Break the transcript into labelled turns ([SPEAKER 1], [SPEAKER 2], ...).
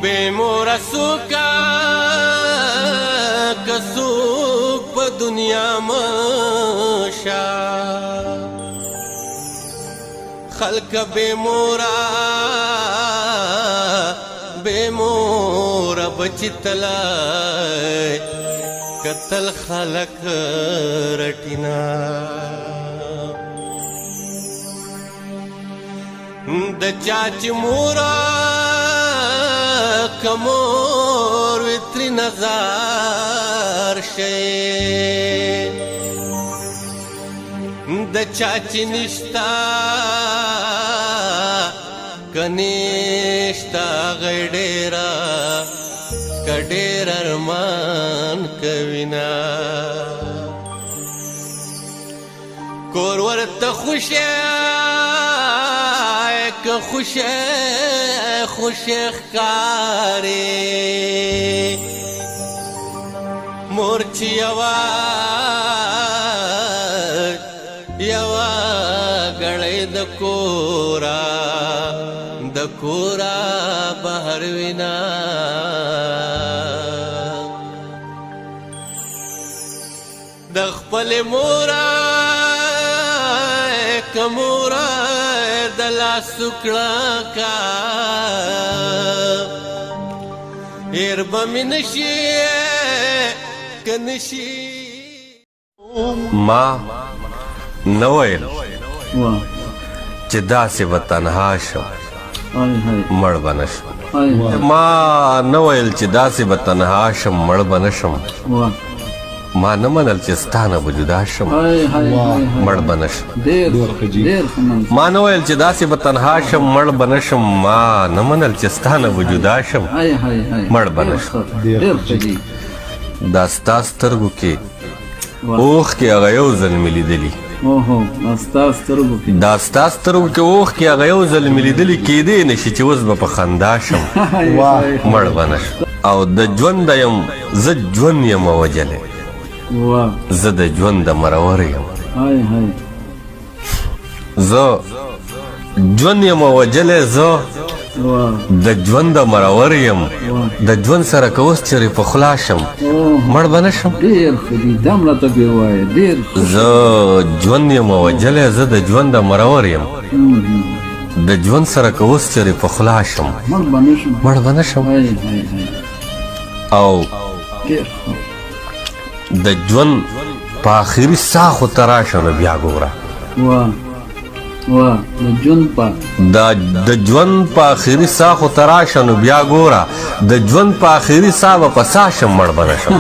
[SPEAKER 1] بے مورا سوکا کسوک پا دنیا مشا خلق بے مورا بچی تلائے قتل خلق رٹینا د چاچ مورا کمور ویتری نظار شے د چاچ نشتا کنیشتا غیڈیرا کډیر ارمان کوینا کور ورته خوشه که خوشه ښکاري مور چې یوا ګړۍ د کورا بهر وینا د خپل مورا کمورا دلا سکڑا کا ایر بمنشی کنشی
[SPEAKER 2] ما نویل چه داسی و تنها شم مړ بنشم ما نویل چه داسی و تنها شم مړ بنشم ما نه منل چې ستانه به جدا شم مړ به نشم ما نه ویل چې داسې به تنها شم مړ به نشم ما نه منل چې ستانه به جدا شم مړ به نشم دا ستا سترګو کې اوښکې هغه یو ځل مې لیدلي دا ستا سترګو کې اوښکې هغه یو ځل مې لیدلي کیدی نه شي چې اوس به په خندا شم مړ به نشم او د ژونده یم زه ژوند یم وجلی زه د ژوند د مرور یم زه ژوند یم وجلی زه د ژوند د مرور یم د ژوند سره که اوس چېرې په خلا شم مړ به نه شم زه ژوند یم وجلی زه د ژوند د مرور یم د ژوند سره که اوس چېرې په خلا شم مړ به نه شم او د ژوند په آخري ساه خو ته راشه نو بیا ګوره د ژوند په آخري ساه خو ته راشه نو بیا ګوره د ژوند په آخري ساه به په ساه شم مړ به نه شم